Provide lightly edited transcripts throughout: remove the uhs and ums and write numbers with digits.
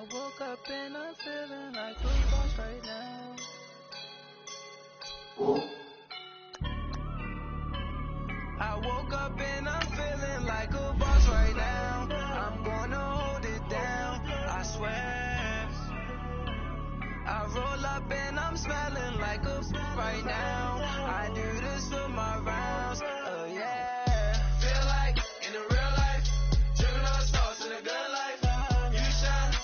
I woke up and I'm feeling like a boss right now. I woke up and I'm feeling like a boss right now. I'm gonna hold it down, I swear. I roll up and I'm smelling like a right now. I do this for my rounds, yeah. Feel like in the real life, driven on stars in the good life. You shine,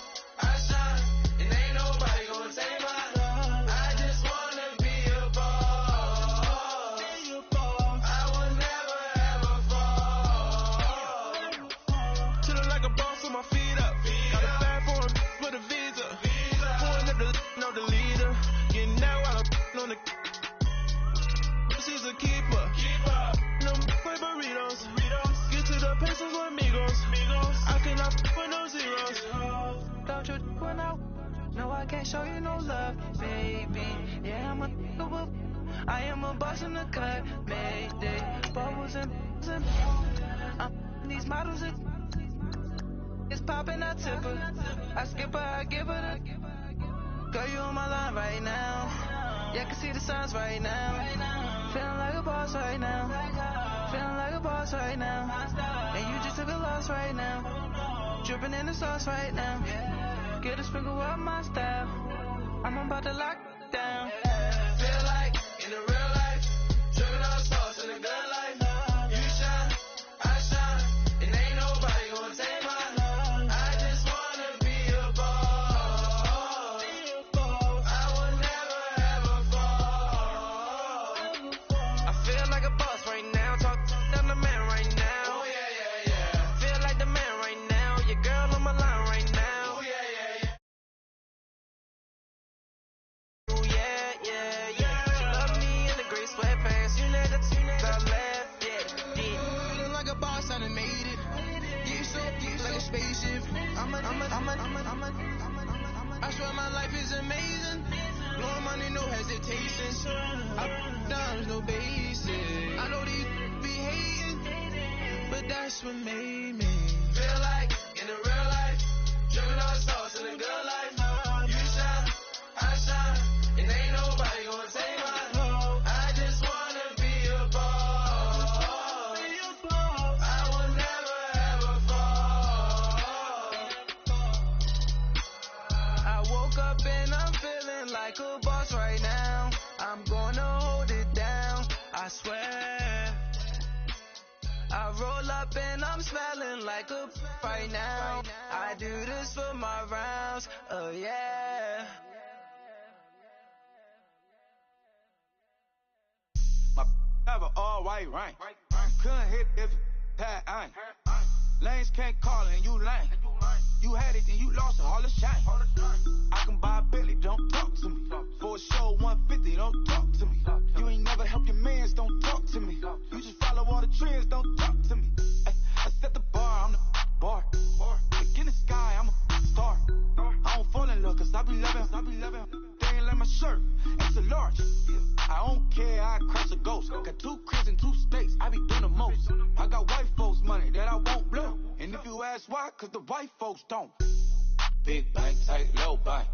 I shine, and ain't nobody gonna take mine. I just wanna be a boss. I will never ever fall. Chillin' like a boss with my feet up. Got a bag for him with a visa. Pulling up the know the leader. Getting out while I'm on the. She's a keeper. No play burritos. Get to the pesos with amigos. I cannot with no zeros. Don't you when no, I can't show you no love, baby. Yeah, I am a boss in the cut, mayday. Bubbles and these models are. It's poppin', I tip her. I skip her, I give her the. Girl, you on my line right now. Yeah, I can see the signs right now. Feeling like a boss right now. Feeling like a boss right now. And you just took a loss right now. Dripping in the sauce right now. Get a sprinkle up my style. I'm about to lock down. Feel like in the real life, dripping on sauce in the good life. You shine, I shine, and ain't nobody gonna take mine. I just wanna be a boss. I will never ever fall. I feel like a boss right now. Talk down the man right now. Oh yeah. Feel like the man right now. Your girl on my line right now. Oh yeah. Oh yeah. She love me in the gray sweatpants. You let it top left, yeah. Feeling like a boss, I done made it. Get so like a spaceship. I swear my life is amazing. Blowing money, no hesitation. Up, down, no basic. I know these be hating, but that's what made me. Feel like in the real life, driven on stars in the good life. You shine, I shine, and ain't nobody gonna take mine. I just wanna be a boss. I will never ever fall. I woke up and I'm feeling like a boss right now. I'm gonna hold it down, I swear. I roll up and I'm smelling like a right now. I do this for my rounds, yeah. My have an all white rank. Couldn't hit if it had ain't. Lanes can't call and you lame. You had it and you lost it, all the shame. I can buy a Billy, don't talk to me. For a show 150, don't talk to me. You ain't never help your mans, don't talk to me. You just follow all the trends, don't talk to me. I set the bar, I'm the bar. Look in the sky, I'm a star. I don't fall in love, cause I be loving. They ain't like my shirt, it's a large. I don't care, I cross a ghost. Got 2 cribs in 2 states, I be doing the most. I got white folks money that I won't blow. And if you ask why, cause the white folks don't. Big bank, tight, little bank.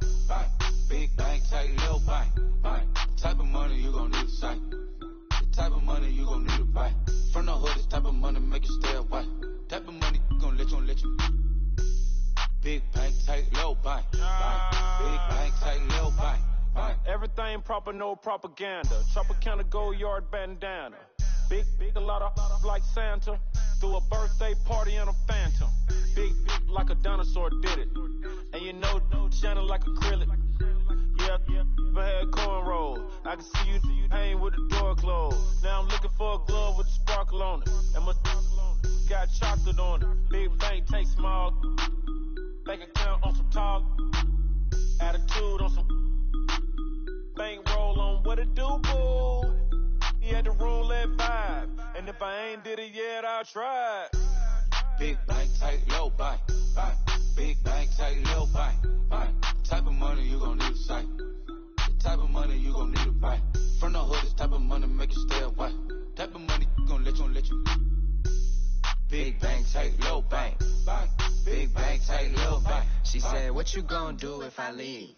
Big bank, tight, little bank. The type of money you gon' need to sight. The type of money you gon' need to buy. From the hood, this type of money make you stay away. Type of money gon' let you. Big bank, tight, little bank. Big bank, tight, little bank. Everything proper, no propaganda. Tropicana gold yard bandana. Big, a lot of like Santa. Threw a birthday party in a phantom. Big like a dinosaur did it. And you know, shining like acrylic. Yeah, I had cornrows. I can see you hang with the door closed. Now I'm looking for a glove with a sparkle on it. And my got chocolate on it. Big bank, take small. Bank account on some talk. Attitude on some. Bank roll on what it do, boo. He had the roulette vibe. And if I ain't did it yet, I'll try. Big bank, tight, low bank. Big bank, tight, low bank. Type of money you gon' need to sight. The type of money you gon' need to buy. From the hood, this type of money make you stay away. Type of money gon' let you. Big bank, tight, low bank. Big bank, tight, low bank. She said, what you gonna do if I leave?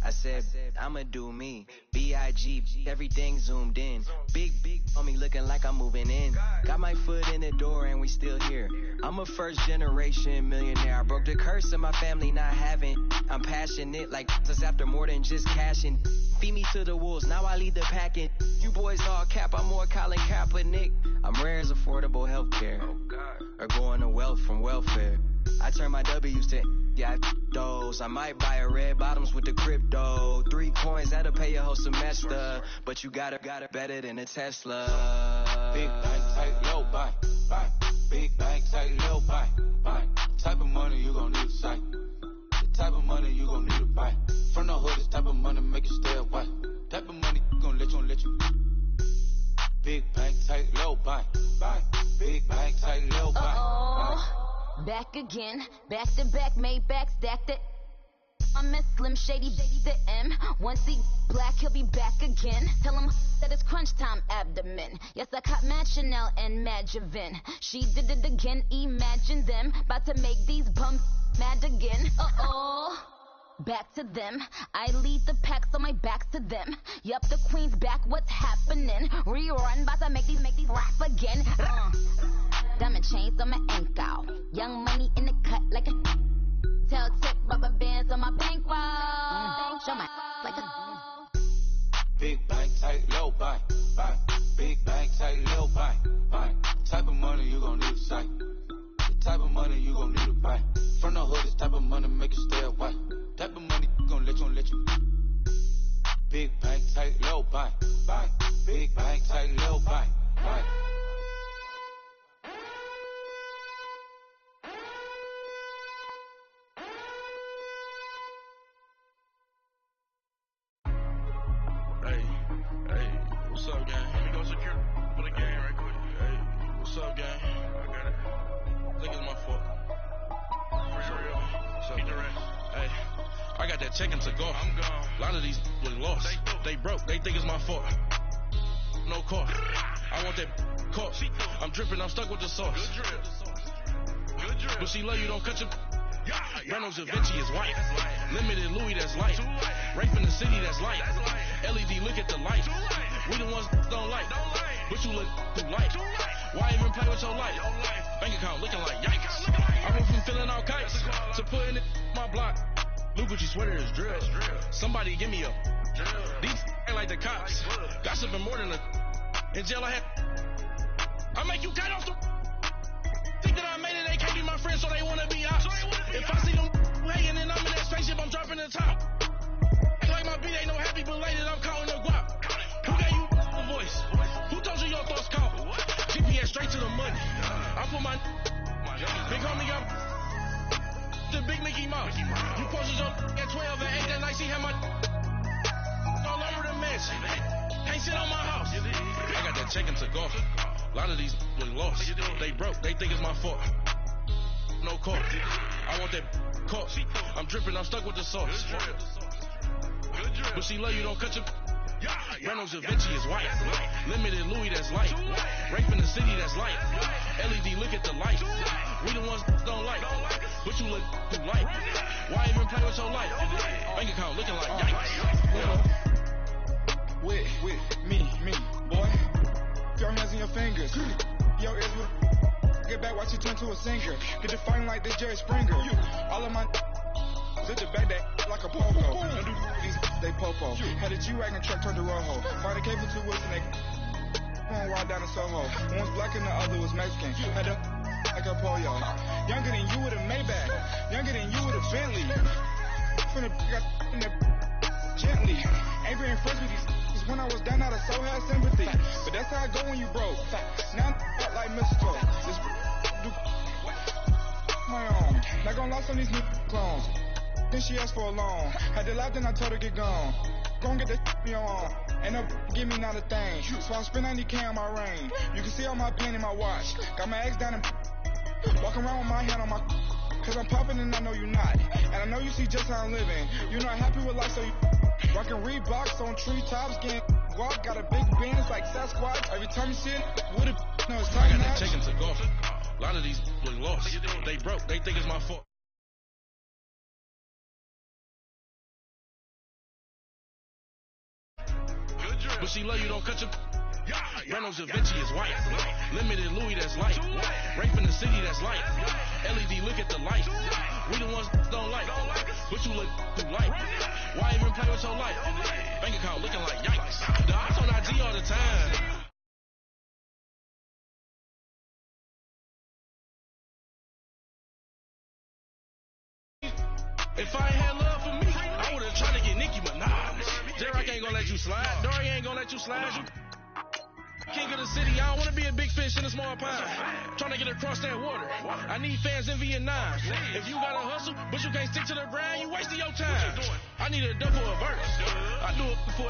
I said, I'ma do me. B.I.G. Everything zoomed in. Big on me looking like I'm moving in. Got my foot in the door and we still here. I'm a first generation millionaire. I broke the curse of my family not having. I'm passionate like us after more than just cashing. Feed me to the wolves, now I lead the packing. You boys all cap, I'm more Colin Kaepernick. I'm rare as affordable healthcare. Or going to wealth from welfare. I turn my W's to those. I might buy a red bottoms with the crypto. 3 coins, that'll pay your whole semester. But you gotta better than a Tesla. Big bank, tight, low bank, bank. Big bank, tight, low bank, bank. Type of money you gon' need to sight. The type of money you gon' need to buy. From the hood, this type of money make you stay away. Type of money gon' let you. Big bank, tight, low bank, bank. Big bank, tight, low bank, bank. Back again, back to back, made back, stacked it. I'm a Slim Shady, the M. Once he black, he'll be back again. Tell him that it's crunch time abdomen. Yes, I caught Mad Chanel and Mad Javin. She did it again, imagine them. About to make these bums mad again. Back to them. I lead the pack, so my back's to them. Yup, the queen's back, what's happening? Rerun, about to make these rap again. Diamond chains on my ankle. Young money in the cut like a tell tip rubber bands on my bankroll. Show my like a big bank, tight, low bank, bank. Big bank, tight, low bank, bank. Type of money you gon' need to sight. The type of money you gon' need to buy. From the hood, this type of money make you stay away. Type of money gon' let you. Big bank, tight, low bank, bank. Big bank, tight, low bank, bank. What's up, gang? Let me go secure for the game right quick. Hey, what's up, gang? I got it. I think it's my fault. For real. What's up, keep the rest. Hey, I got that check to go. I'm gone. A lot of these was lost. They broke. They think it's my fault. No car. I want that car. I'm dripping. I'm stuck with the sauce. Good drip. But she love you. Don't cut your. Reynolds Da Vinci is white. Limited Louis, that's light. Rape in the city, that's light. LED, look at the light. We the ones don't like. But you look too light. Why even play with your life? Bank account looking like yikes. I went from filling out kites to putting it in my block. Blue Gucci sweater is drill. Somebody give me a. These ain't like the cops. Gossiping more than a. In jail I had. I make you cut off the. Think that I made it, they can't be my friends, so they wanna be ops. If I see them hanging and I'm in that spaceship, I'm dropping the top. Ain't like my beat ain't no happy belated, I'm counting the guap. Who gave you the voice? Who told you your thoughts count? GPS straight to the money. I put my big homie up the big Mickey Mouse. You posted up at 12 and 8 that night, she had my all over the mansion. Can't sit on my house. I got that check-in to go. A lot of these was lost. They broke. They think it's my fault. No car. I want that car. I'm dripping. I'm stuck with the sauce. But she love you. Don't cut your. Reynolds Da Vinci is white. Limited Louis, that's light. Rape in the city, that's light. LED, look at the light. We the ones don't like. But you look too light. Why even play with your life? Bank account looking like yikes. With me, boy. Your hands and your fingers. Your ears will get back, watch you turn to a singer. Get you fighting like this Jerry Springer. All of my zip the back that like a pogo. Don't do these, they popo. Had a G-Wagon truck turned to Rojo. Find a cable 2 wheels and they one ride down to Soho. One was black and the other was Mexican. Had a like a pollo. Younger than you with a Maybach. Younger than you with a Bentley. Finna got in the gently. Ain't being friends with these. When I was down, I so had sympathy. But that's how I go when you broke. Now I'm like mistletoe. This do my own. Not gonna lie on these new clones. Then she asked for a loan. Had to laugh, then I told her get gone. Gon' get that me on. And up give me not a thing. So I spend 90K on my ring. You can see all my pen in my watch. Got my ex down and walking around with my hand on my. Cause I'm popping and I know you not. And I know you see just how I'm living. You're not happy with life, so you. Rockin' Reeboks on treetops, getting guap, got a big band, it's like Sasquatch. Every time you see it, with it, no, it's time. I got that check-in to go. A lot of these was lost. They broke. They think it's my fault. But she love you, don't cut your... Reynolds Da Vinci is white. Limited Louis, that's light. Rape in the city, that's light. LED, look at the light. We the ones don't like. But you look too light. Why even play with your life? Bank account looking like yikes. The ops on IG all the time. If I ain't had love for me, I would've tried to get Nicki Minaj. Derek ain't gonna let you slide. Dory ain't gonna let you slide. You king of the city, I don't wanna be a big fish in a small pond. Trying to get across that water. I need fans in Vietnam. If you gotta hustle, but you can't stick to the grind, you wasting your time. I need a double a verse. I do it for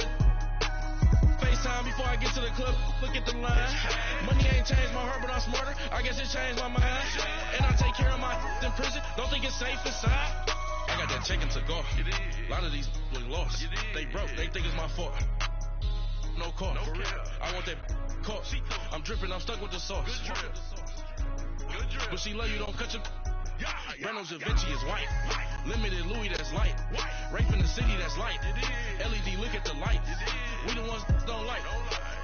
FaceTime before I get to the club. Look at the line. Money ain't changed my heart, but I'm smarter. I guess it changed my mind. And I take care of my in prison. Don't think it's safe inside. I got that check to go. A lot of these was lost. They broke. They think it's my fault. No call. I want that caught. I'm dripping. I'm stuck with the sauce. But she love you, don't cut your... Reynolds Da Vinci is white. Limited Louis, that's light. Rape in the city, that's light. LED, look at the light. We the ones don't like.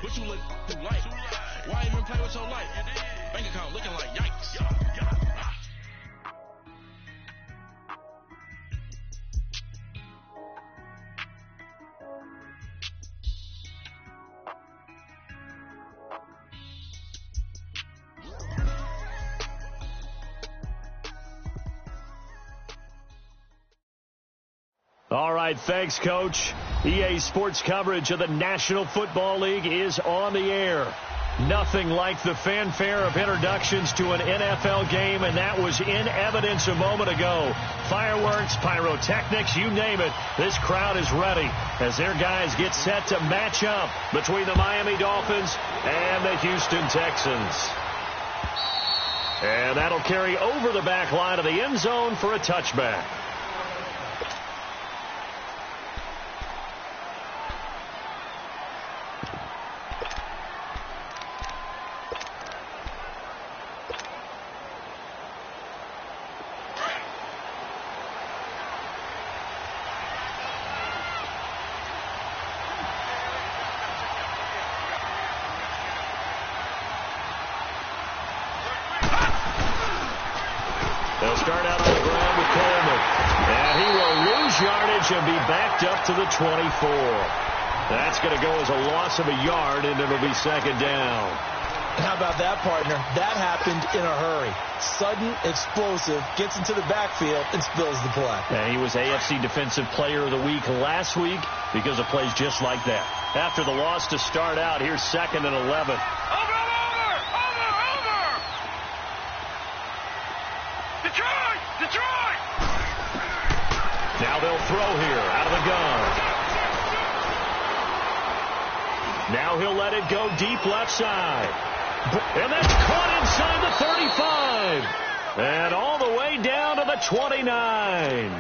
But you look too light. Why even play with your life? Bank account looking like yikes. All right, thanks, Coach. EA Sports coverage of the National Football League is on the air. Nothing like the fanfare of introductions to an NFL game, and that was in evidence a moment ago. Fireworks, pyrotechnics, you name it. This crowd is ready as their guys get set to match up between the Miami Dolphins and the Houston Texans. And that'll carry over the back line of the end zone for a touchback. They'll start out on the ground with Coleman. And he will lose yardage and be backed up to the 24. That's going to go as a loss of a yard, and it'll be second down. How about that, partner? That happened in a hurry. Sudden, explosive, gets into the backfield, and spills the play. And he was AFC Defensive Player of the Week last week because of plays just like that. After the loss to start out, here's 2nd and 11. Detroit! Now they'll throw here out of the gun. Now he'll let it go deep left side. And that's caught inside the 35. And all the way down to the 29.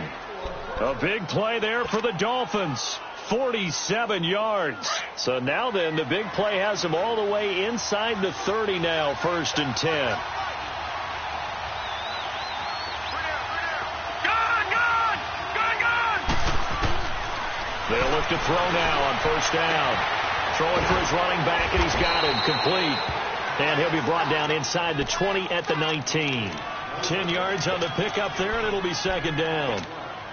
A big play there for the Dolphins. 47 yards. So now then, the big play has them all the way inside the 30 now, 1st and 10. They'll look to throw now on 1st down. Throwing for his running back, and he's got him complete. And he'll be brought down inside the 20 at the 19. 10 yards on the pickup there, and it'll be 2nd down.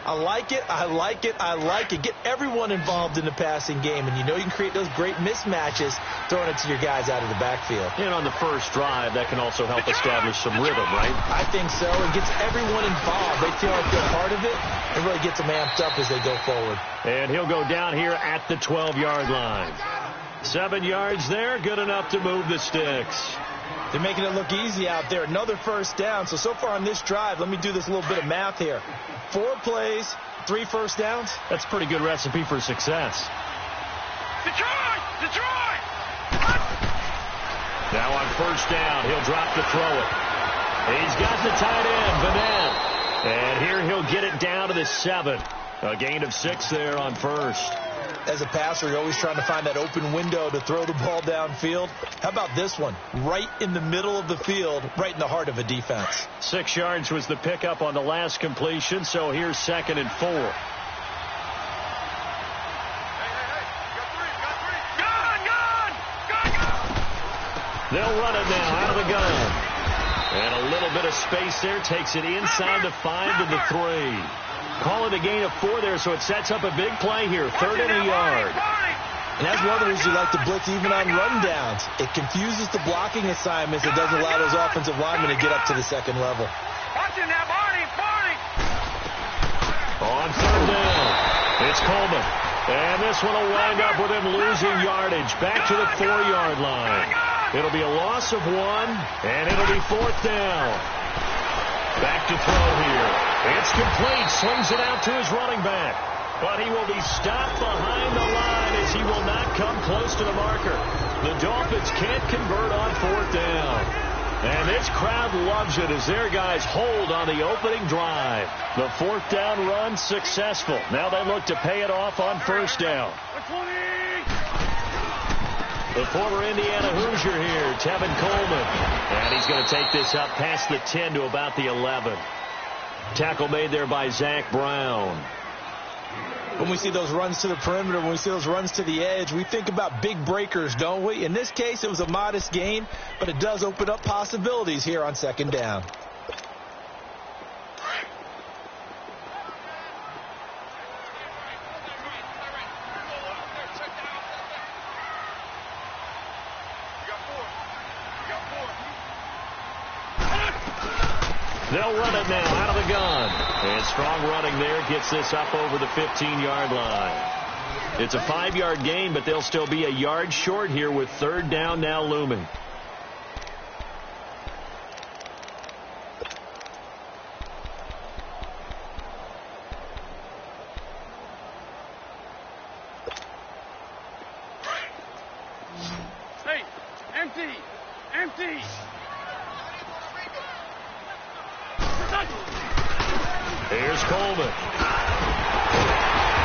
I like it. I like it. I like it. Get everyone involved in the passing game, and you know you can create those great mismatches throwing it to your guys out of the backfield. And on the first drive, that can also help establish some rhythm, right? I think so. It gets everyone involved. They feel like they're part of it, and really gets them amped up as they go forward. And he'll go down here at the 12-yard line. 7 yards there, good enough to move the sticks. They're making it look easy out there. Another 1st down. So far on this drive, let me do this little bit of math here. 4 plays, 3 first downs. That's a pretty good recipe for success. Detroit! Now on 1st down, he'll drop to throw it. He's got the tight end, Vanette. And here he'll get it down to the 7. A gain of 6 there on 1st. As a passer, you're always trying to find that open window to throw the ball downfield. How about this one? Right in the middle of the field, right in the heart of a defense. 6 yards was the pickup on the last completion, so here's 2nd and 4. They'll run it now out of the gun. And a little bit of space there. Takes it inside the 5 to the 3. Call it a gain of 4 there, so it sets up a big play here. 3rd and a yard. And that's one of the reasons you like to blitz even on rundowns. It confuses the blocking assignments. It doesn't allow those offensive linemen to get up to the second level. On 3rd down, it's Coleman. And this one will wind up with him losing yardage. Back to the 4-yard line. It'll be a loss of 1, and it'll be 4th down. Back to throw here. It's complete. Slings it out to his running back. But he will be stopped behind the line as he will not come close to the marker. The Dolphins can't convert on 4th down. And this crowd loves it as their guys hold on the opening drive. The 4th down run successful. Now they look to pay it off on 1st down. The former Indiana Hoosier here, Tevin Coleman. And he's going to take this up past the 10 to about the 11. Tackle made there by Zach Brown. When we see those runs to the perimeter, when we see those runs to the edge, we think about big breakers, don't we? In this case, it was a modest gain, but it does open up possibilities here on 2nd down. They'll run it now out of the gun. And strong running there gets this up over the 15-yard line. It's a 5-yard gain, but they'll still be a yard short here with 3rd down now looming. Hey, empty. Here's Coleman.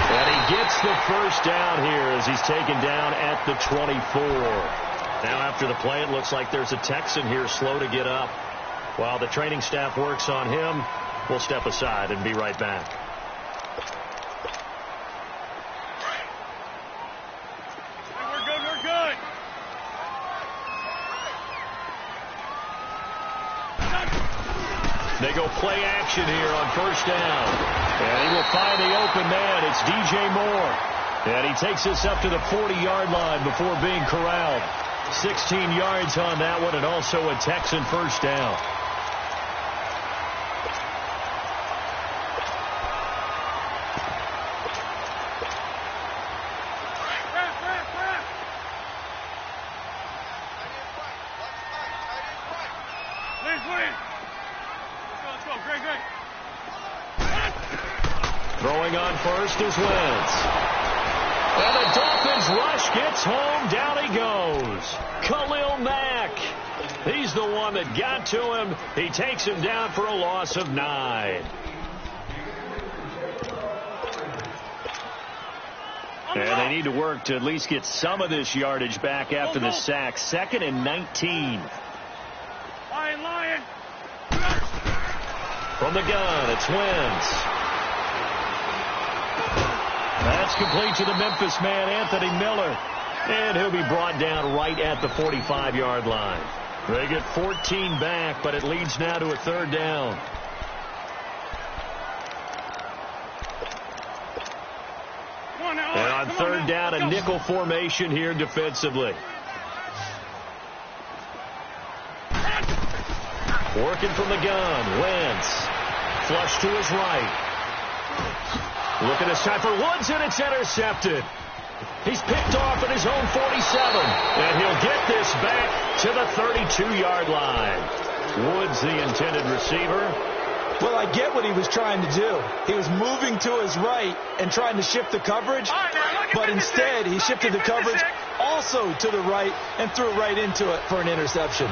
And he gets the 1st down here as he's taken down at the 24. Now after the play, it looks like there's a Texan here slow to get up. While the training staff works on him, we'll step aside and be right back. We're good. They go play action here on 1st down. And he will find the open man. It's DJ Moore. And he takes this up to the 40-yard line before being corralled. 16 yards on that one, and also a Texan 1st down. Throwing on 1st is Wentz. And the Dolphins rush gets home. Down he goes. Khalil Mack. He's the one that got to him. He takes him down for a loss of 9. And they need to work to at least get some of this yardage back after the sack. 2nd and 19. Lion. From the gun, it's Wentz. That's complete to the Memphis man, Anthony Miller. And he'll be brought down right at the 45-yard line. They get 14 back, but it leads now to a 3rd down. And on 3rd down, a nickel formation here defensively. Working from the gun, Wentz. Flush to his right. Looking this time for Woods, and it's intercepted. He's picked off at his own 47, and he'll get this back to the 32-yard line. Woods, the intended receiver. Well, I get what he was trying to do. He was moving to his right and trying to shift the coverage, but instead he shifted the coverage also to the right and threw right into it for an interception.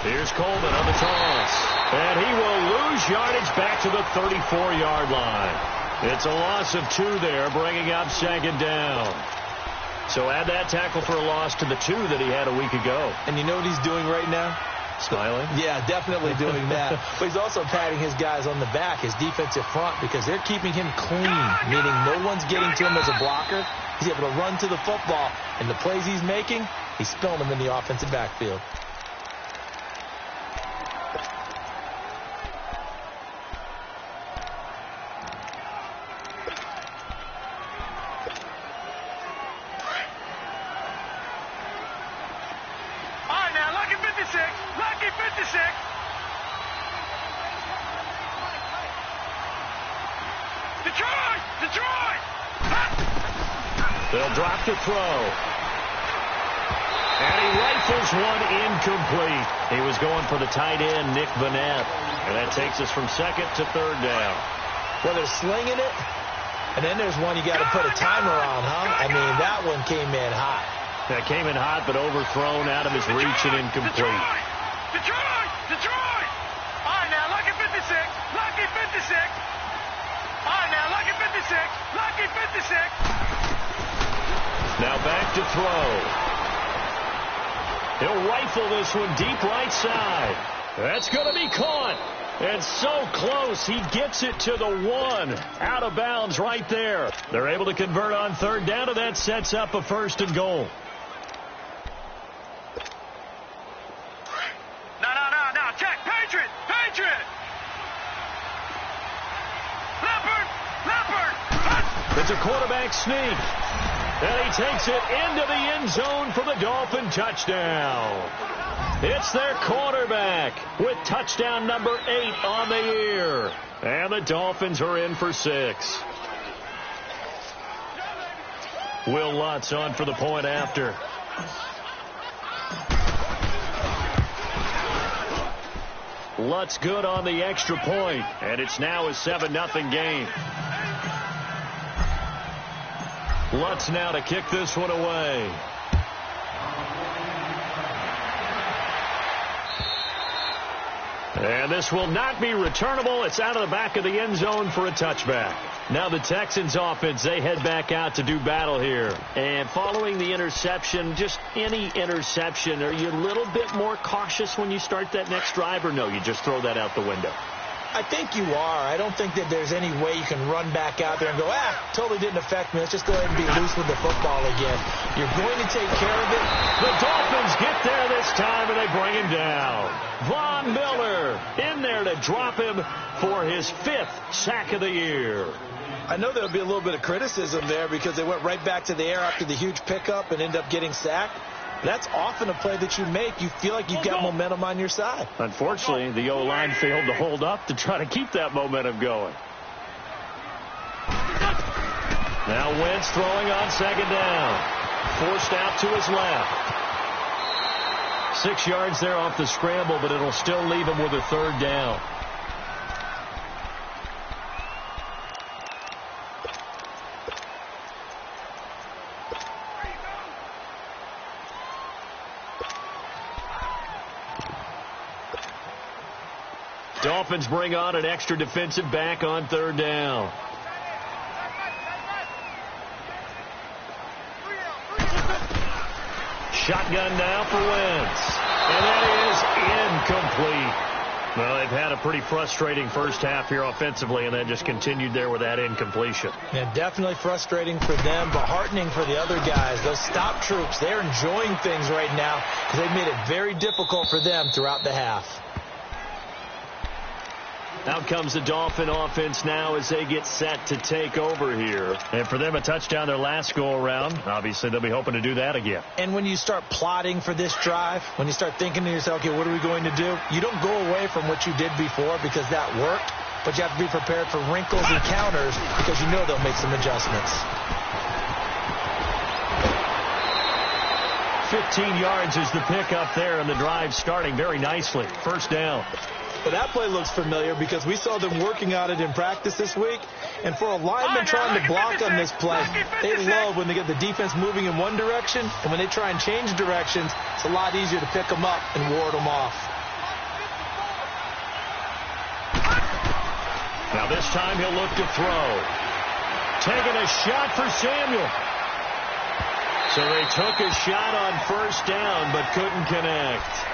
Here's Coleman on the toss. And he will lose yardage back to the 34-yard line. It's a loss of 2 there, bringing up 2nd down. So add that tackle for a loss to the 2 that he had a week ago. And you know what he's doing right now? Smiling? Yeah, definitely doing that. But he's also patting his guys on the back, his defensive front, because they're keeping him clean, meaning no one's getting to him as a blocker. He's able to run to the football, and the plays he's making, he's spilling them in the offensive backfield. They'll drop to throw. And he rifles one incomplete. He was going for the tight end, Nick Vanette. And that takes us from second to third down. Well, they're slinging it, and then there's one you got to put a timer on, huh? I mean, that one came in hot. That came in hot, but overthrown out of his reach and incomplete. Detroit! All right, now, lucky 56. Lucky 56. All right, now, lucky 56. Lucky 56. Now back to throw. He'll rifle this one deep right side. That's going to be caught. And so close, he gets it to the 1. Out of bounds right there. They're able to convert on third down, and that sets up a 1st and goal. No. Check. Patriot. Leopard. It's a quarterback sneak. And he takes it into the end zone for the Dolphin touchdown. It's their quarterback with touchdown number 8 on the year. And the Dolphins are in for 6. Will Lutz on for the point after. Lutz good on the extra point, and it's now a 7-0 game. Lutz now to kick this one away. And this will not be returnable. It's out of the back of the end zone for a touchback. Now the Texans offense, they head back out to do battle here. And following the interception, just any interception, are you a little bit more cautious when you start that next drive, or no, you just throw that out the window? I think you are. I don't think that there's any way you can run back out there and go, totally didn't affect me. Let's just go ahead and be loose with the football again. You're going to take care of it. The Dolphins get there this time, and they bring him down. Von Miller in there to drop him for his 5th sack of the year. I know there'll be a little bit of criticism there because they went right back to the air after the huge pickup and end up getting sacked. That's often a play that you make. You feel like you've got momentum on your side. Unfortunately, the O-line failed to hold up to try to keep that momentum going. Now Wentz throwing on second down. Forced out to his left. 6 yards there off the scramble, but it'll still leave him with a third down. Dolphins bring on an extra defensive back on third down. Shotgun now for Wentz. And that is incomplete. Well, they've had a pretty frustrating first half here offensively, and that just continued there with that incompletion. Yeah, definitely frustrating for them, but heartening for the other guys. Those stop troops, they're enjoying things right now because they've made it very difficult for them throughout the half. Out comes the Dolphin offense now as they get set to take over here. And for them, a touchdown their last go-around. Obviously, they'll be hoping to do that again. And when you start plotting for this drive, when you start thinking to yourself, okay, what are we going to do? You don't go away from what you did before because that worked, but you have to be prepared for wrinkles and counters because you know they'll make some adjustments. 15 yards is the pickup there, and the drive starting very nicely. First down. Well, that play looks familiar because we saw them working on it in practice this week. And for a lineman trying to block on this play, they love when they get the defense moving in one direction. And when they try and change directions, it's a lot easier to pick them up and ward them off. Now this time he'll look to throw. Taking a shot for Samuel. So they took a shot on first down but couldn't connect.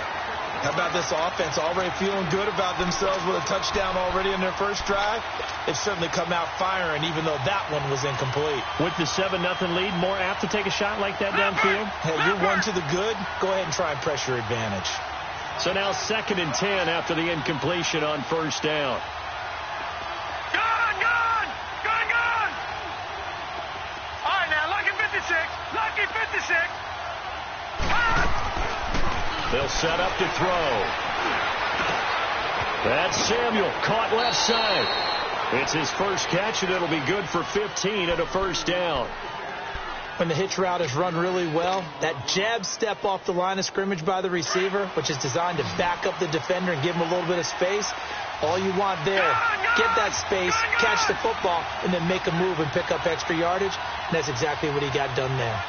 How about this offense already feeling good about themselves with a touchdown already in their first drive? They've certainly come out firing, even though that one was incomplete. With the 7-0 lead, more apt to take a shot like that downfield? Hey, you're one to the good. Go ahead and try and press your advantage. So now 2nd and 10 after the incompletion on first down. Gone! All right, now, lucky 56. Lucky 56. They'll set up to throw. That's Samuel, caught left side. It's his first catch, and it'll be good for 15 at a first down. When the hitch route is run really well, that jab step off the line of scrimmage by the receiver, which is designed to back up the defender and give him a little bit of space, all you want there, get that space, catch the football, and then make a move and pick up extra yardage. And that's exactly what he got done there.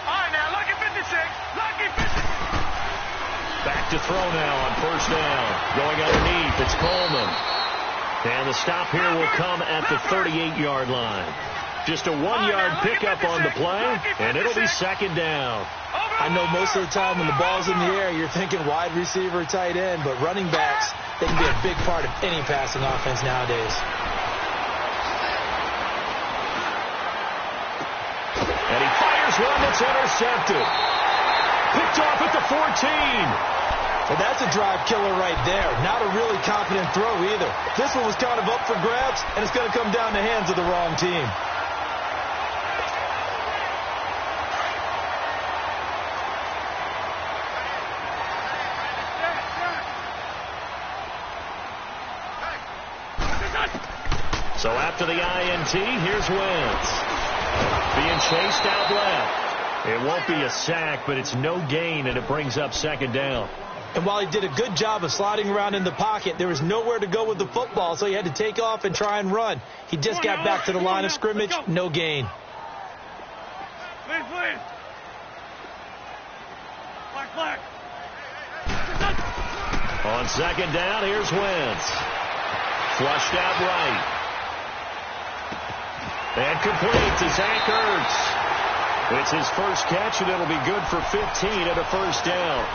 All right, now, lucky 56. Lucky 56. Back to throw now on first down. Going underneath, it's Coleman. And the stop here will come at the 38-yard line. Just a 1-yard pickup on the play, and it'll be 2nd down. I know most of the time when the ball's in the air, you're thinking wide receiver, tight end, but running backs, they can be a big part of any passing offense nowadays. And he fires one that's intercepted. Picked off at the 14. Well, that's a drive killer right there. Not a really confident throw either. This one was kind of up for grabs, and it's going to come down the hands of the wrong team. So after the INT, here's Wentz. Being chased out left. It won't be a sack, but it's no gain, and it brings up 2nd down. And while he did a good job of sliding around in the pocket, there was nowhere to go with the football, so he had to take off and try and run. He just got back to the line of scrimmage, no gain. Please. Black. On 2nd down, here's Wentz. Flushed out right. And complete to Zach Ertz. It's his first catch, and it'll be good for 15 at a first down.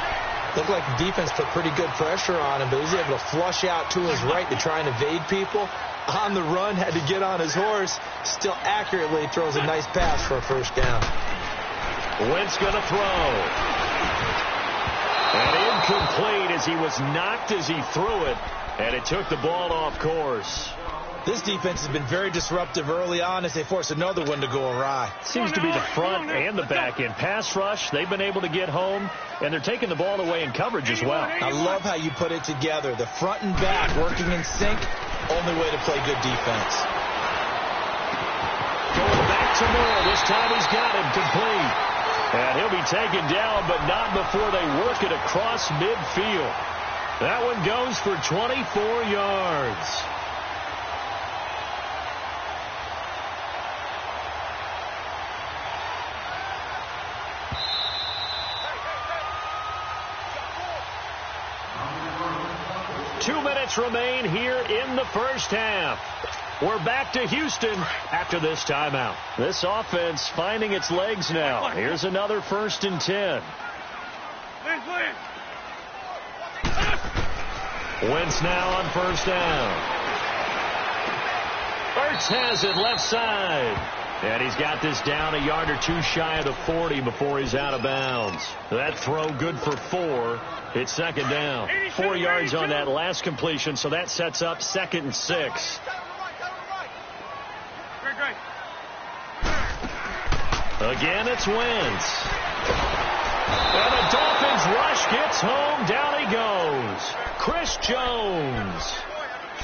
Looked like the defense put pretty good pressure on him, but he was able to flush out to his right to try and evade people. On the run, had to get on his horse. Still accurately throws a nice pass for a first down. Wentz going to throw. And incomplete as he was knocked as he threw it, and it took the ball off course. This defense has been very disruptive early on as they force another one to go awry. Seems to be the front and the back end. Pass rush, they've been able to get home, and they're taking the ball away in coverage as well. I love how you put it together. The front and back working in sync, only way to play good defense. Going back to Moore. This time he's got him complete. And he'll be taken down, but not before they work it across midfield. That one goes for 24 yards. Remain here in the first half. We're back to Houston after this timeout. This offense finding its legs now. Here's another 1st and 10. Wentz now on first down. Ertz has it left side. And he's got this down a yard or two shy of the 40 before he's out of bounds. That throw good for 4. It's 2nd down. 4 yards on that last completion, so that sets up 2nd and 6. Again, it's Wentz. And the Dolphins rush gets home. Down he goes. Chris Jones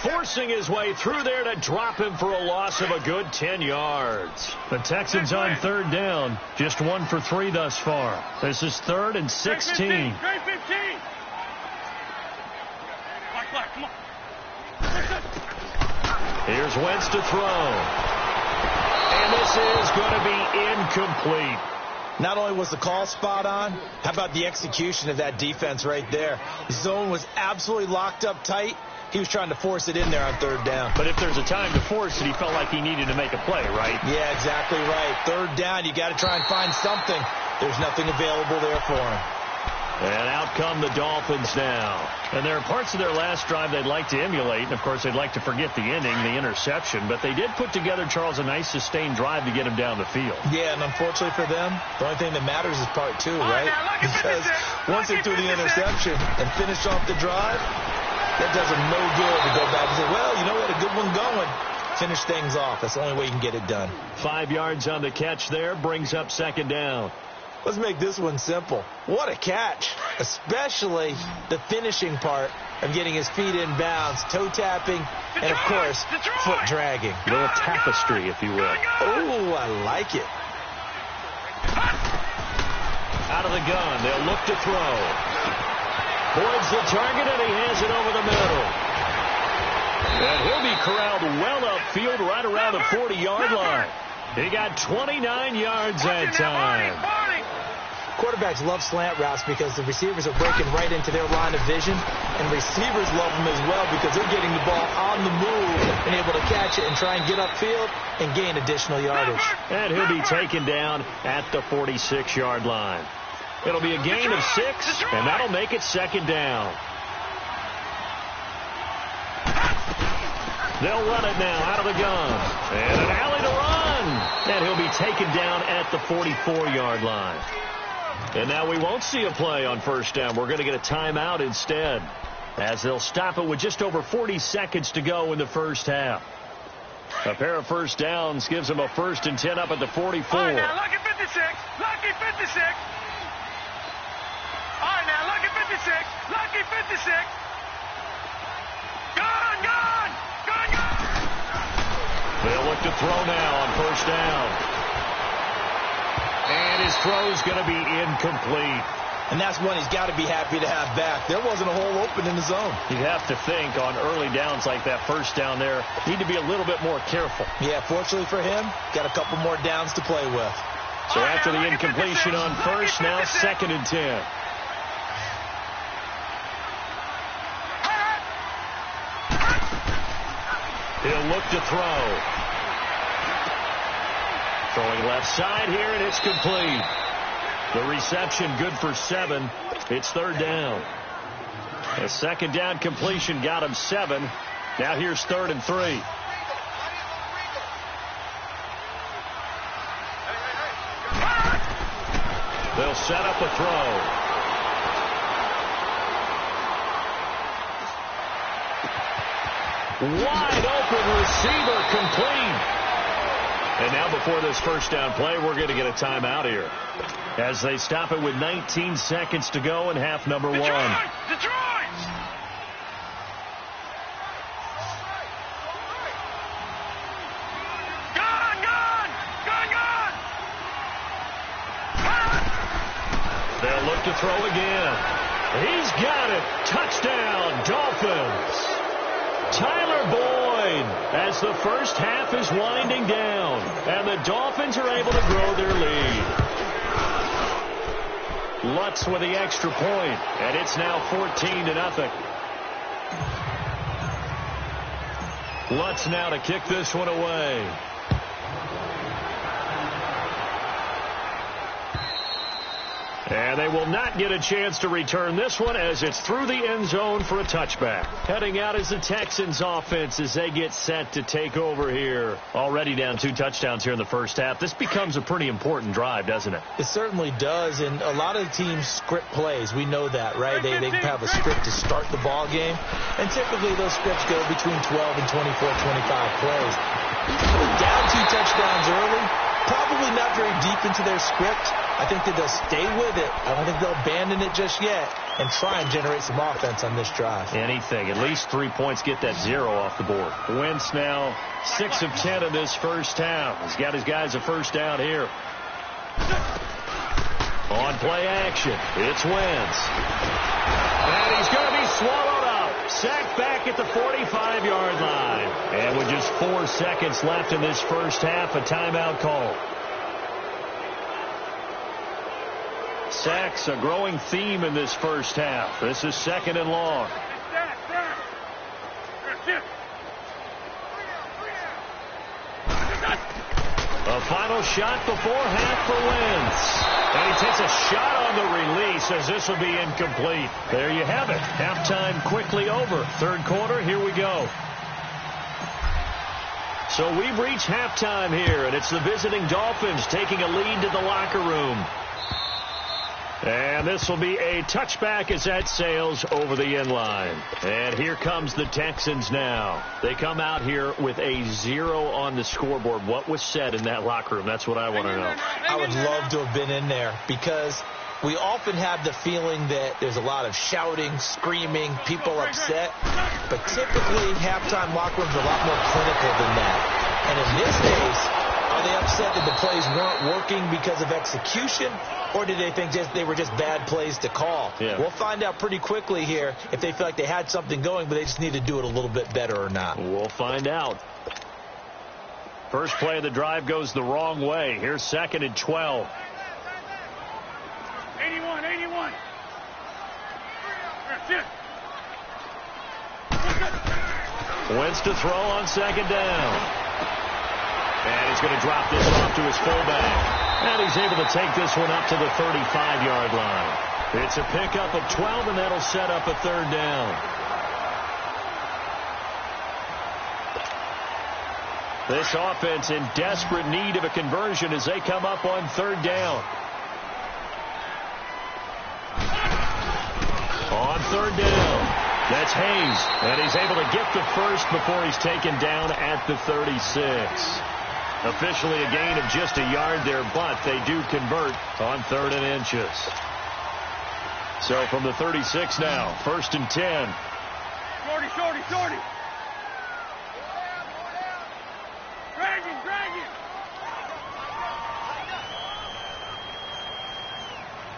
forcing his way through there to drop him for a loss of a good 10 yards. The Texans on 3rd down, just 1 for 3 thus far. This is 3rd and 16. Great 15. Come on. Here's Wentz to throw. And this is going to be incomplete. Not only was the call spot on, how about the execution of that defense right there? The zone was absolutely locked up tight. He was trying to force it in there on 3rd down. But if there's a time to force it, he felt like he needed to make a play, right? Yeah, exactly right. 3rd down, you got to try and find something. There's nothing available there for him. And out come the Dolphins now. And there are parts of their last drive they'd like to emulate. And, of course, they'd like to forget the ending, the interception. But they did put together, Charles, a nice sustained drive to get him down the field. Yeah, and unfortunately for them, the only thing that matters is part two, right? Because once they threw the interception and finished off the drive, that does them no good to go back and say, well, you know what, a good one going. Finish things off. That's the only way you can get it done. 5 yards on the catch there, brings up second down. Let's make this one simple. What a catch, especially the finishing part of getting his feet in bounds, toe tapping, and, of course, foot dragging. A little tapestry, if you will. Oh, I like it. Out of the gun, they'll look to throw. Boyd's the target, and he has it over the middle. And he'll be corralled well upfield right around the 40-yard line. He got 29 yards that time. Quarterbacks love slant routes because the receivers are breaking right into their line of vision, and receivers love them as well because they're getting the ball on the move and able to catch it and try and get upfield and gain additional yardage. And he'll be taken down at the 46-yard line. It'll be a gain of 6, and that'll make it second down. They'll run it now out of the gun. And an alley to run. And he'll be taken down at the 44-yard line. And now we won't see a play on first down. We're going to get a timeout instead, as they'll stop it with just over 40 seconds to go in the first half. A pair of first downs gives them a 1st and 10 up at the 44. All right, now, lucky 56. Lucky 56. All right, now, lucky 56. Lucky 56. Gone, gone. Gone, gone. They'll look to throw now on first down. And his throw's going to be incomplete. And that's one he's got to be happy to have back. There wasn't a hole open in the zone. You'd have to think on early downs like that first down there, need to be a little bit more careful. Yeah, fortunately for him, got a couple more downs to play with. So after the incompletion on first, now 2nd and 10. He'll look to throw. Throwing left side here, and it's complete. The reception good for 7. It's 3rd down. A 2nd down completion got him 7. Now here's 3rd and 3. They'll set up a throw. Wide open receiver, complete. And now before this first down play, we're going to get a timeout here, as they stop it with 19 seconds to go in half number 1. Detroit! Gone, gone! Gone, gone! They'll look to throw again. He's got it. Touchdown, Dolphins. Tyler Boyd, as the first half is winding down, and the Dolphins are able to grow their lead. Lutz with the extra point, and it's now 14-0. Lutz now to kick this one away. And they will not get a chance to return this one, as it's through the end zone for a touchback. Heading out is the Texans offense as they get set to take over here. Already down 2 touchdowns here in the first half. This becomes a pretty important drive, doesn't it? It certainly does, and a lot of teams script plays. We know that, right? They have a script to start the ball game, and typically those scripts go between 12 and 24, 25 plays. Down 2 touchdowns early, probably not very deep into their script. I think that they'll stay with it. I don't think they'll abandon it just yet and try and generate some offense on this drive. Anything. At least 3 points, get that 0 off the board. Wentz now 6 of 10 in this first half. He's got his guys a first down here. On play action, it's Wentz. And he's going to be swallowed up. Sacked back at the 45-yard line. And with just 4 seconds left in this first half, a timeout call. Sacks, a growing theme in this first half. This is 2nd and long. A A final shot before half for Wentz. And he takes a shot on the release as this will be incomplete. There you have it. Halftime quickly over. Third quarter, here we go. So we've reached halftime here, and it's the visiting Dolphins taking a lead to the locker room. And this will be a touchback as that sails over the end line. And here comes the Texans now. They come out here with a 0 on the scoreboard. What was said in that locker room? That's what I want to know. I would love to have been in there because we often have the feeling that there's a lot of shouting, screaming, people upset. But typically, halftime locker rooms are a lot more clinical than that. And in this case, are they upset that the plays weren't working because of execution, or did they think they were just bad plays to call? Yeah. We'll find out pretty quickly here if they feel like they had something going, but they just need to do it a little bit better or not. We'll find out. First play of the drive goes the wrong way. Here's 2nd and 12. 81. Wentz to throw on 2nd down. And he's going to drop this off to his fullback. And he's able to take this one up to the 35-yard line. It's a pickup of 12, and that'll set up a 3rd down. This offense in desperate need of a conversion as they come up on 3rd down. On 3rd down, that's Hayes. And he's able to get the first before he's taken down at the 36. Officially a gain of just a yard there, but they do convert on 3rd and inches. So from the 36 now, 1st and 10. Shorty. Drag him.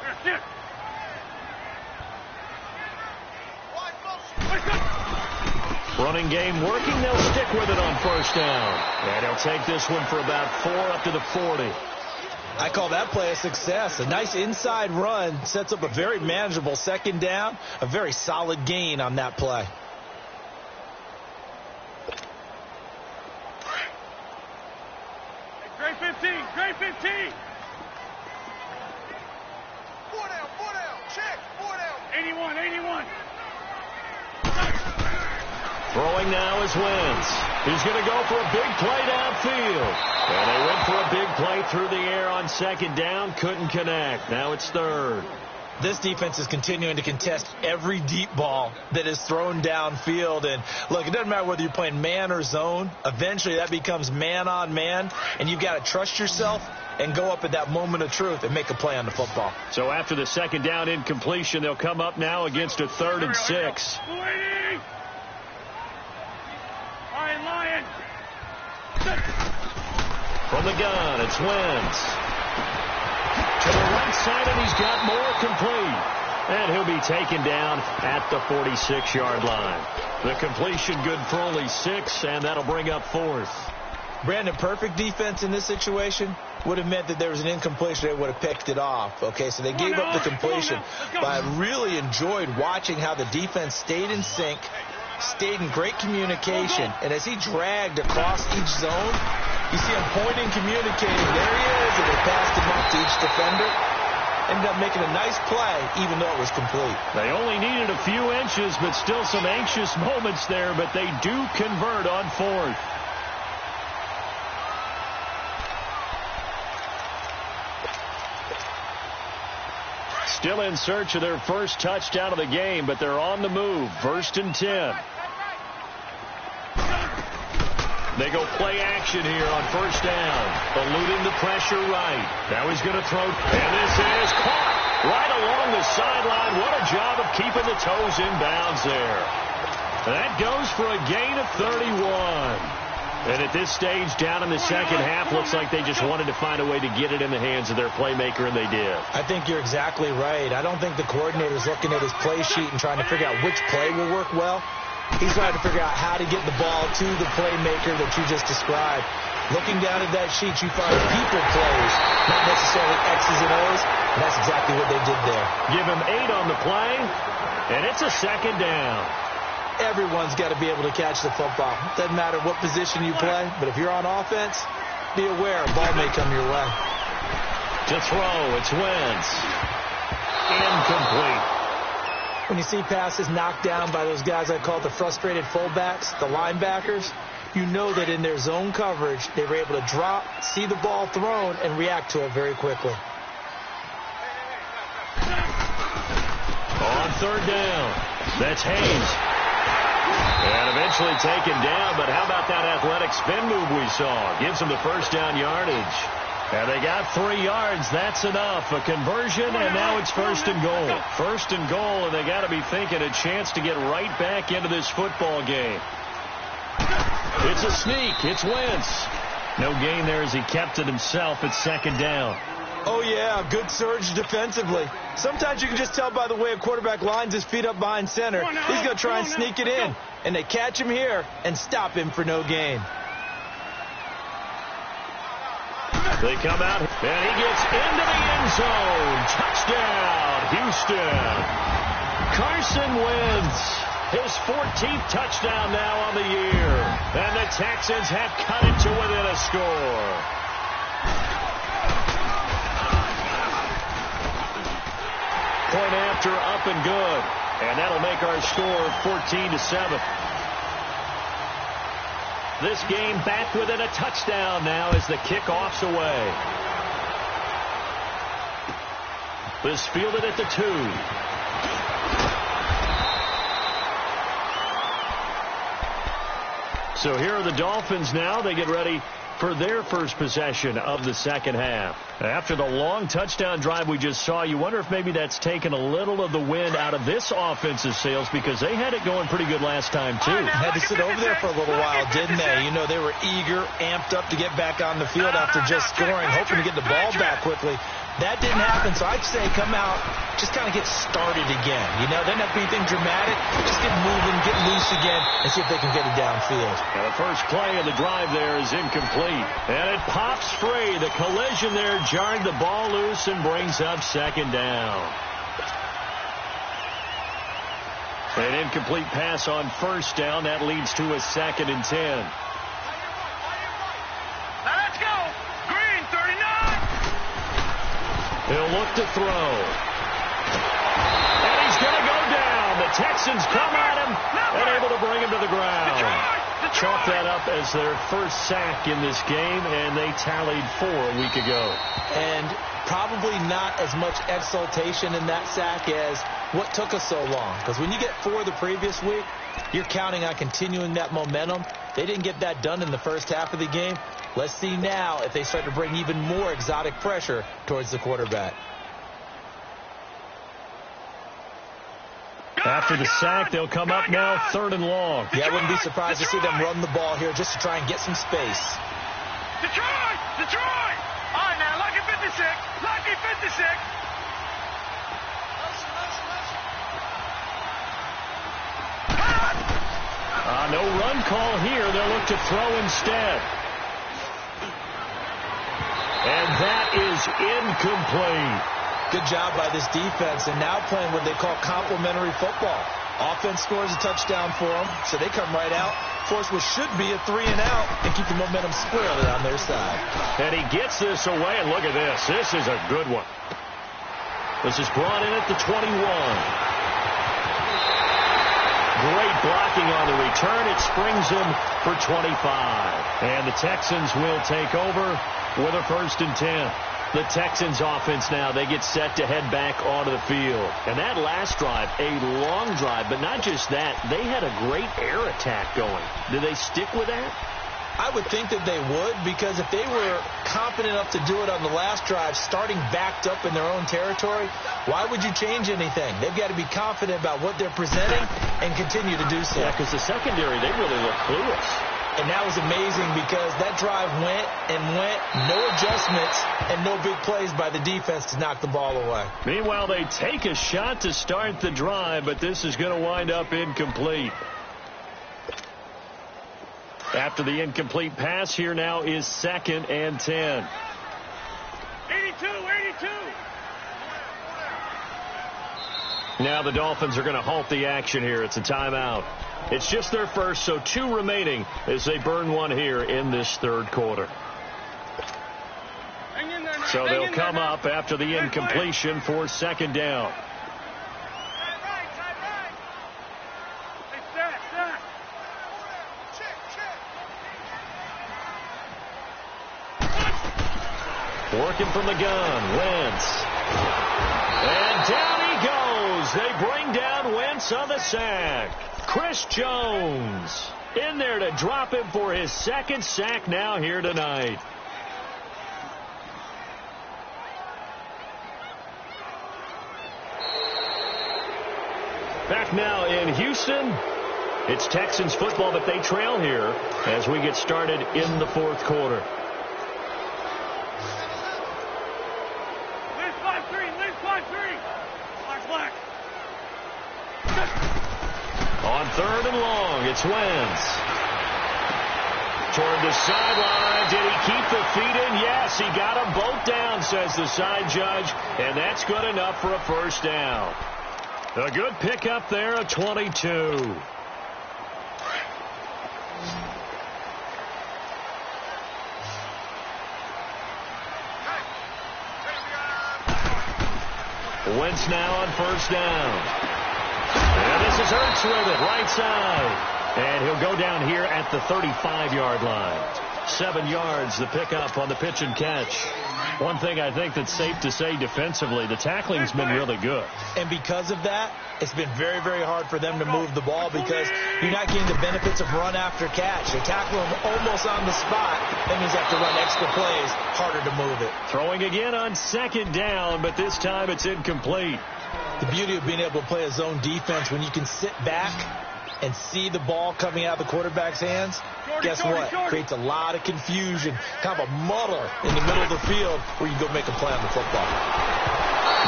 That's it. Running game working. They'll stick with it on 1st down. And he'll take this one for about 4 up to the 40. I call that play a success. A nice inside run sets up a very manageable 2nd down. A very solid gain on that play. Gray 15. 4 down. Check. 4 down. 81. Throwing now is Wentz. He's going to go for a big play downfield. And they went for a big play through the air on 2nd down. Couldn't connect. Now it's 3rd. This defense is continuing to contest every deep ball that is thrown downfield. And, look, it doesn't matter whether you're playing man or zone. Eventually that becomes man on man. And you've got to trust yourself and go up at that moment of truth and make a play on the football. So after the 2nd down incompletion, they'll come up now against a 3rd and 6. Lion. From the gun, it's Wentz. To the right side, and he's got more complete. And he'll be taken down at the 46-yard line. The completion good for only 6, and that'll bring up 4th. Brandon, perfect defense in this situation would have meant that there was an incompletion. They would have picked it off. Okay, so they gave up the completion. But I really enjoyed watching how the defense stayed in sync, stayed in great communication, and as he dragged across each zone, you see him pointing, communicating. There he is, and they passed him up to each defender. Ended up making a nice play, even though it was complete. They only needed a few inches, but still some anxious moments there, but they do convert on 4th. Still in search of their first touchdown of the game, but they're on the move. 1st and 10. They go play action here on 1st down. Eluding the pressure right. Now he's going to throw. And this is caught right along the sideline. What a job of keeping the toes in bounds there. That goes for a gain of 31. And at this stage, down in the second half, looks like they just wanted to find a way to get it in the hands of their playmaker, and they did. I think you're exactly right. I don't think the coordinator's looking at his play sheet and trying to figure out which play will work well. He's trying to figure out how to get the ball to the playmaker that you just described. Looking down at that sheet, you find people plays, not necessarily X's and O's, and that's exactly what they did there. Give him 8 on the play, and it's a 2nd down. Everyone's got to be able to catch the football. Doesn't matter what position you play, but if you're on offense, be aware a ball may come your way. To throw, it's Wentz. Incomplete. When you see passes knocked down by those guys I call the frustrated fullbacks, the linebackers, you know that in their zone coverage, they were able to drop, see the ball thrown, and react to it very quickly. On third down, that's Hayes. And eventually taken down, but how about that athletic spin move we saw? Gives them the first down yardage. And they got 3 yards. That's enough. A conversion, and now it's first and goal. First and goal, and they got to be thinking a chance to get right back into this football game. It's a sneak. It's Wentz. No gain there as he kept it himself at second down. Oh, yeah, good surge defensively. Sometimes you can just tell by the way a quarterback lines his feet up behind center. He's going to try and sneak it in. And they catch him here and stop him for no gain. They come out, and he gets into the end zone. Touchdown, Houston. Carson Wentz, his 14th touchdown now on the year. And the Texans have cut it to within a score. Point after, up and good. And that'll make our score 14-7. This game back within a touchdown now as the kickoff's away. This fielded at the 2. So here are the Dolphins now. They get ready for their first possession of the second half. After the long touchdown drive we just saw, you wonder if maybe that's taken a little of the wind out of this offensive sails, because they had it going pretty good last time, too. Had to sit over there for a little while, didn't they? You know, they were eager, amped up to get back on the field after just scoring, hoping to get the ball back quickly. That didn't happen, so I'd say come out, just kind of get started again. You know, doesn't have to be anything dramatic. Just get moving, get loose again, and see if they can get it downfield. Now the first play of the drive there is incomplete. And it pops free. The collision there jarred the ball loose and brings up second down. An incomplete pass on first down. That leads to a 2nd and 10. Let's go. Green, 39. He'll look to throw. And he's going to go down. The Texans come at him and able to bring him to the ground. Chalk that up as their first sack in this game, and they tallied 4 a week ago. And probably not as much exultation in that sack as what took us so long. Because when you get 4 the previous week, you're counting on continuing that momentum. They didn't get that done in the first half of the game. Let's see now if they start to bring even more exotic pressure towards the quarterback. After the sack, they'll come up now 3rd and long. Yeah, I wouldn't be surprised to see them run the ball here just to try and get some space. Detroit! Detroit! All right, now, lucky 56. Lucky 56. No run call here. They'll look to throw instead. And that is incomplete. Good job by this defense, and now playing what they call complementary football. Offense scores a touchdown for them, so they come right out, force what should be a 3 and out, and keep the momentum squarely on their side. And he gets this away, and look at this. This is a good one. This is brought in at the 21. Great blocking on the return. It springs him for 25. And the Texans will take over with a 1st and 10. The Texans offense now, they get set to head back onto the field. And that last drive, a long drive, but not just that, they had a great air attack going. Do they stick with that? I would think that they would, because if they were confident enough to do it on the last drive, starting backed up in their own territory, why would you change anything? They've got to be confident about what they're presenting and continue to do so. Yeah, because the secondary, they really look clueless. And that was amazing because that drive went and went, no adjustments, and no big plays by the defense to knock the ball away. Meanwhile, they take a shot to start the drive, but this is going to wind up incomplete. After the incomplete pass, here now is 2nd and 10. 82. Now the Dolphins are going to halt the action here. It's a timeout. It's just their first, so 2 remaining as they burn one here in this 3rd quarter. So they'll come up after the incompletion for second down. Working from the gun, Wentz. And down he goes. They bring down Wentz on the sack. Chris Jones in there to drop him for his second sack now here tonight. Back now in Houston. It's Texans football, but they trail here as we get started in the fourth quarter. On third and long, it's Wentz. Toward the sideline. Did he keep the feet in? Yes, he got them both down, says the side judge, and that's good enough for a first down. A good pickup there, a 22. Wentz now on first down. And this is Ertz with it, right side. And he'll go down here at the 35-yard line. 7 yards, the pickup on the pitch and catch. One thing I think that's safe to say defensively, the tackling's been really good. And because of that, it's been very, very hard for them to move the ball because you're not getting the benefits of run after catch. They tackle him almost on the spot. That means you have to run extra plays, harder to move it. Throwing again on second down, but this time it's incomplete. The beauty of being able to play a zone defense when you can sit back and see the ball coming out of the quarterback's hands, guess what? Creates a lot of confusion, kind of a muddle in the middle of the field where you go make a play on the football.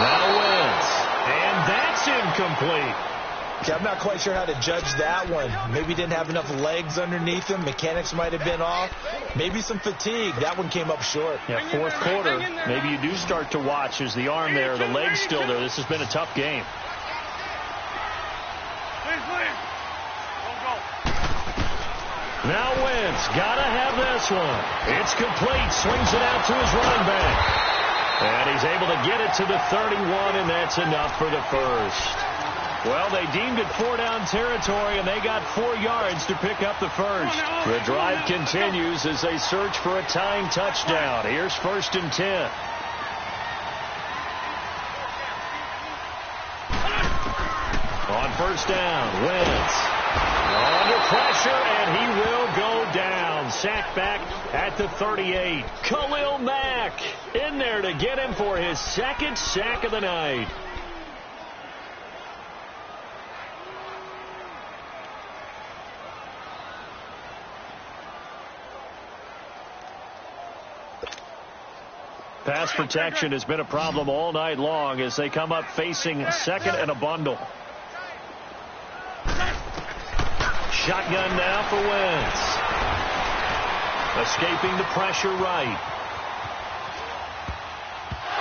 Now Wentz, and that's incomplete. Okay, I'm not quite sure how to judge that one. Maybe didn't have enough legs underneath him. Mechanics might have been off. Maybe some fatigue. That one came up short. Yeah, fourth quarter, maybe you do start to watch as the arm there, the leg's still there. This has been a tough game. Now Wentz, gotta have this one. It's complete, swings it out to his running back. And he's able to get it to the 31, and that's enough for the first. Well, they deemed it 4-down territory, and they got 4 yards to pick up the first. The drive continues as they search for a tying touchdown. Here's 1st and 10. On first down, Wentz. Under pressure, and he will go down. Sacked back at the 38. Khalil Mack in there to get him for his second sack of the night. Pass protection has been a problem all night long as they come up facing second and a bundle. Shotgun now for Wentz. Escaping the pressure right.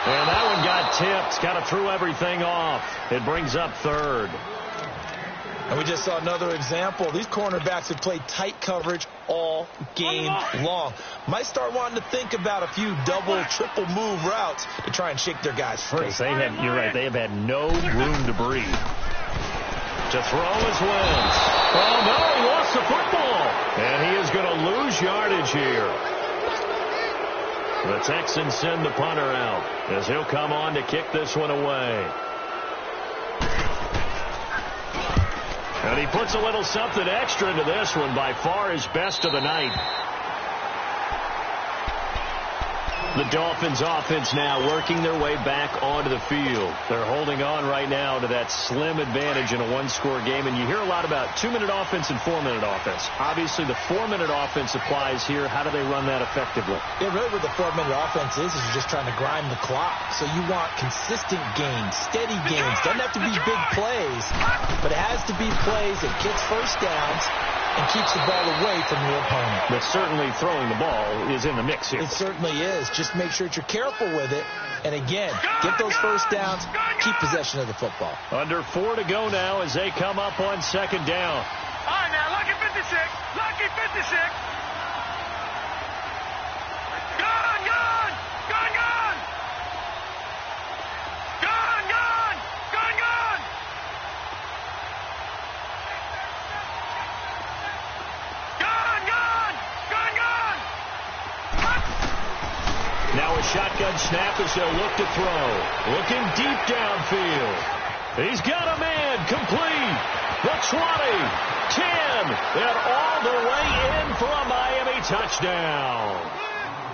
And that one got tipped. Kind of threw everything off. It brings up third. And we just saw another example. These cornerbacks have played tight coverage all game long. Might start wanting to think about a few double, triple move routes to try and shake their guys free. You're right. They have had no room to breathe. To throw is Wentz. Oh, no, he lost the football. And he is going to lose yardage here. The Texans send the punter out as he'll come on to kick this one away. And he puts a little something extra into this one, by far his best of the night. The Dolphins offense now working their way back onto the field. They're holding on right now to that slim advantage in a one-score game. And you hear a lot about 2-minute offense and 4-minute offense. Obviously, the 4-minute offense applies here. How do they run that effectively? Yeah, really what the 4-minute offense is you're just trying to grind the clock. So you want consistent gains, steady gains. Doesn't have to be big plays, but it has to be plays that gets first downs and keeps the ball away from your opponent. But certainly throwing the ball is in the mix here. It certainly is. Just make sure that you're careful with it. And again, get those first downs, keep possession of the football. Under 4 to go now as they come up on second down. All right, now, lucky 56. Lucky 56. Gone. a shotgun snap as they'll look to throw. Looking deep downfield. He's got a man complete. The 20, 10, and all the way in for a Miami touchdown.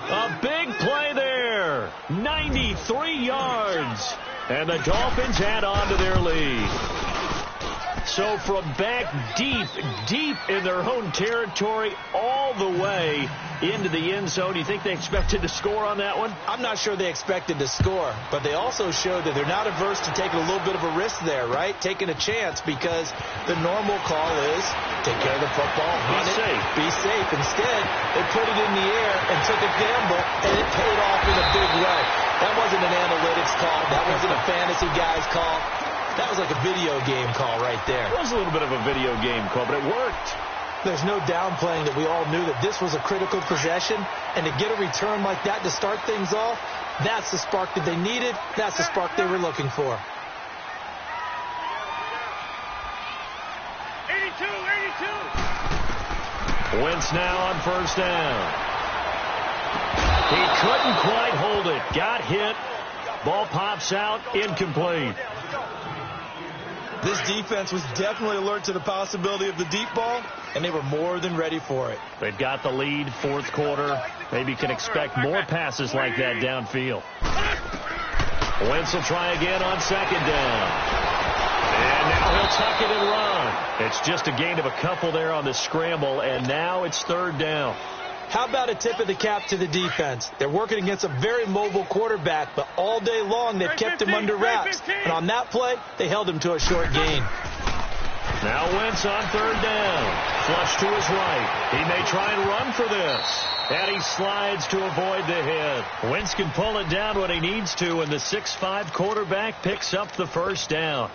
A big play there. 93 yards. And the Dolphins add on to their lead. So from back deep in their own territory all the way into the end zone, you think they expected to score on that one? I'm not sure they expected to score, but they also showed that they're not averse to taking a little bit of a risk there, right? Taking a chance, because the normal call is take care of the football, run it, be safe. Instead, they put it in the air and took a gamble, and it paid off in a big way. That wasn't an analytics call. That wasn't a fantasy guy's call. That was like a video game call right there. It was a little bit of a video game call, but it worked. There's no downplaying that we all knew that this was a critical possession, and to get a return like that to start things off, that's the spark that they needed. That's the spark they were looking for. 82. Wentz now on first down. He couldn't quite hold it. Got hit. Ball pops out. Incomplete. This defense was definitely alert to the possibility of the deep ball, and they were more than ready for it. They've got the lead, fourth quarter. Maybe can expect more passes like that downfield. Wentz will try again on second down. And now he'll tuck it and run. It's just a gain of a couple there on the scramble, and now it's third down. How about a tip of the cap to the defense? They're working against a very mobile quarterback, but all day long they've kept him under wraps. And on that play, they held him to a short gain. Now Wentz on third down. Flush to his right. He may try and run for this. And he slides to avoid the hit. Wentz can pull it down when he needs to, and the 6'5" quarterback picks up the first down.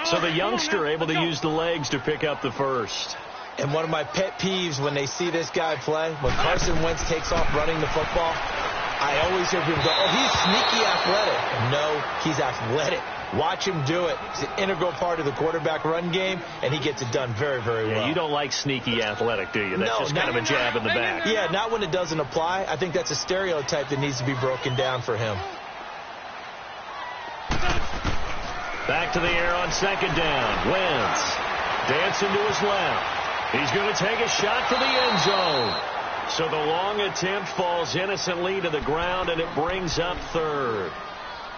So the youngster able to use the legs to pick up the first. And one of my pet peeves when they see this guy play, when Carson Wentz takes off running the football, I always hear people go, oh, he's sneaky athletic. No, he's athletic. Watch him do it. It's an integral part of the quarterback run game, and he gets it done very, very well. You don't like sneaky athletic, do you? That's just kind of a jab in the back. Yeah, not when it doesn't apply. I think that's a stereotype that needs to be broken down for him. Back to the air on second down. Wentz dancing to his left. He's going to take a shot for the end zone. So the long attempt falls innocently to the ground, and it brings up third.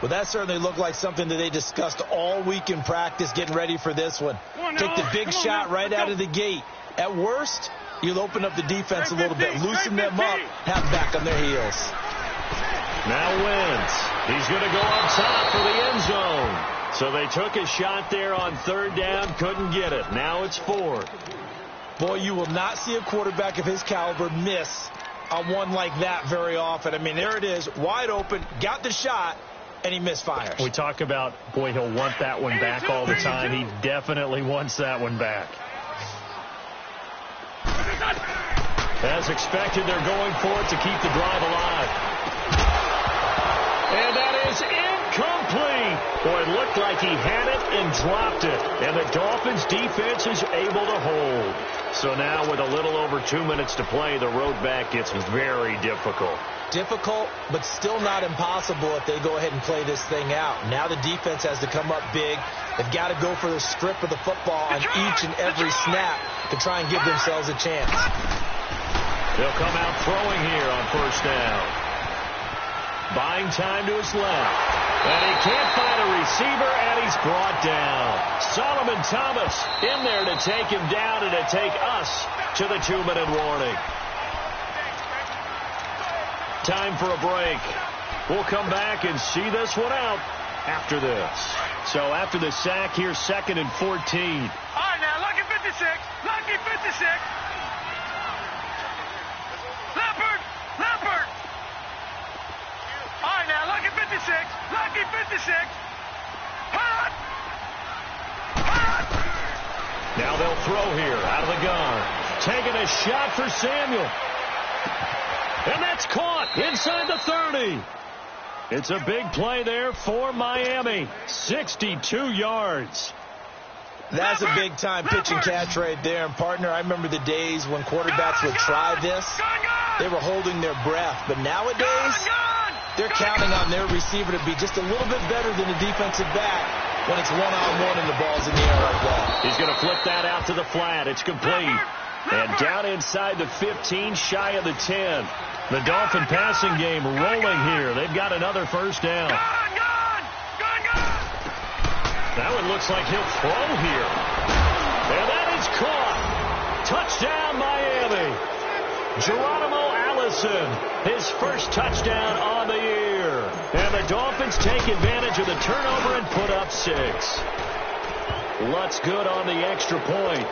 Well, that certainly looked like something that they discussed all week in practice getting ready for this one. Take the big shot right out of the gate. At worst, you'll open up the defense a little bit, loosen them up, have them back on their heels. Now Wentz. He's going to go up top for the end zone. So they took a shot there on third down, couldn't get it. Now it's fourth. Boy, you will not see a quarterback of his caliber miss on one like that very often. I mean, there it is, wide open, got the shot, and he misfires. We talk about, boy, he'll want that one back all the time. He definitely wants that one back. As expected, they're going for it to keep the drive alive. And that is incomplete. Boy, it looked like he had it and dropped it. And the Dolphins' defense is able to hold. So now with a little over 2 minutes to play, the road back gets very difficult. Difficult, but still not impossible if they go ahead and play this thing out. Now the defense has to come up big. They've got to go for the strip of the football on each and every snap to try and give themselves a chance. They'll come out throwing here on first down. Buying time to his left. And he can't find a receiver, and he's brought down. Solomon Thomas in there to take him down and to take us to the 2-minute warning. Time for a break. We'll come back and see this one out after this. So after the sack, here's 2nd and 14. All right, now, lucky 56. Lucky 56. Leopard. All right, now, lucky 56. Lucky 56. Hot. Now they'll throw here out of the gun. Taking a shot for Samuel. And that's caught inside the 30. It's a big play there for Miami. 62 yards. That's a big-time pitch and catch right there. And, partner, I remember the days when quarterbacks would try this. They were holding their breath. But nowadays, They're counting on their receiver to be just a little bit better than a defensive back when it's one-on-one and the ball's in the air like that. He's going to flip that out to the flat. It's complete. And down inside the 15, shy of the 10. The Dolphin passing game rolling here. They've got another first down. That one looks like he'll throw here. And that is caught. Touchdown, Miami. Geronimo Allison, his first touchdown on the year. And the Dolphins take advantage of the turnover and put up 6. Lutz good on the extra point.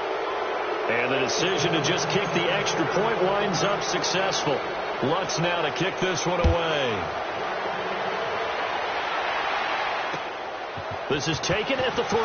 And the decision to just kick the extra point winds up successful. Lutz now to kick this one away. This is taken at the 3.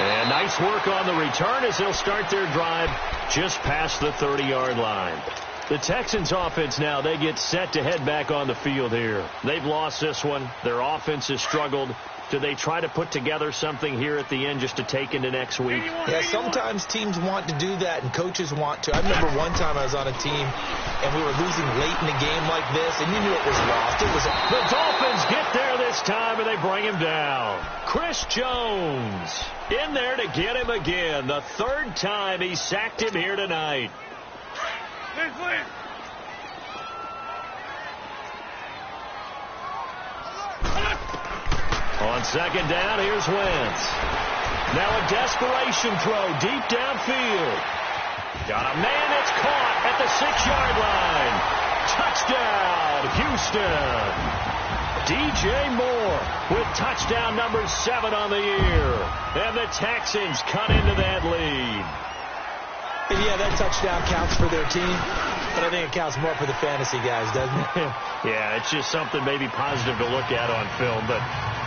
And nice work on the return as they'll start their drive just past the 30-yard line. The Texans offense now, they get set to head back on the field here. They've lost this one. Their offense has struggled. Do they try to put together something here at the end just to take into next week? Yeah, sometimes teams want to do that and coaches want to. I remember one time I was on a team and we were losing late in a game like this and you knew it was lost. The Dolphins get there this time and they bring him down. Chris Jones in there to get him again. The 3rd time he sacked him here tonight. On second down, here's Wentz. Now a desperation throw deep downfield. Got a man that's caught at the 6-yard line. Touchdown, Houston. DJ Moore with touchdown number 7 on the year. And the Texans cut into that lead. Yeah, that touchdown counts for their team, but I think it counts more for the fantasy guys, doesn't it? Yeah, it's just something maybe positive to look at on film, but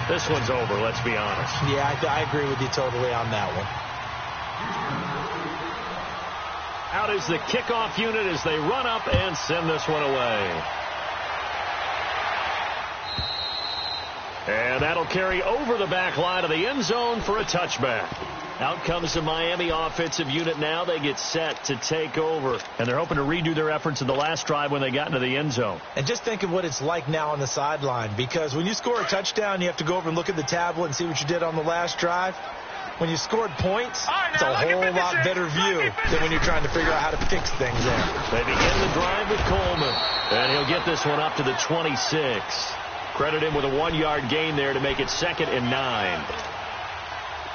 this one's over, let's be honest. Yeah, I agree with you totally on that one. Out is the kickoff unit as they run up and send this one away. And that'll carry over the back line of the end zone for a touchback. Out comes the Miami offensive unit now. They get set to take over. And they're hoping to redo their efforts in the last drive when they got into the end zone. And just think of what it's like now on the sideline. Because when you score a touchdown, you have to go over and look at the tablet and see what you did on the last drive. When you scored points, it's a whole lot better view than when you're trying to figure out how to fix things there. They begin the drive with Coleman. And he'll get this one up to the 26. Credit him with a 1-yard gain there to make it 2nd and 9.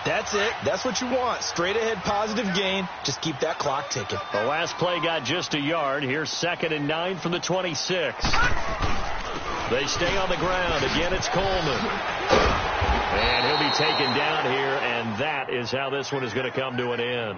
That's it. That's what you want. Straight ahead positive gain. Just keep that clock ticking. The last play got just a yard. Here's 2nd and 9 from the 26. They stay on the ground. Again, it's Coleman. And he'll be taken down here, and that is how this one is going to come to an end.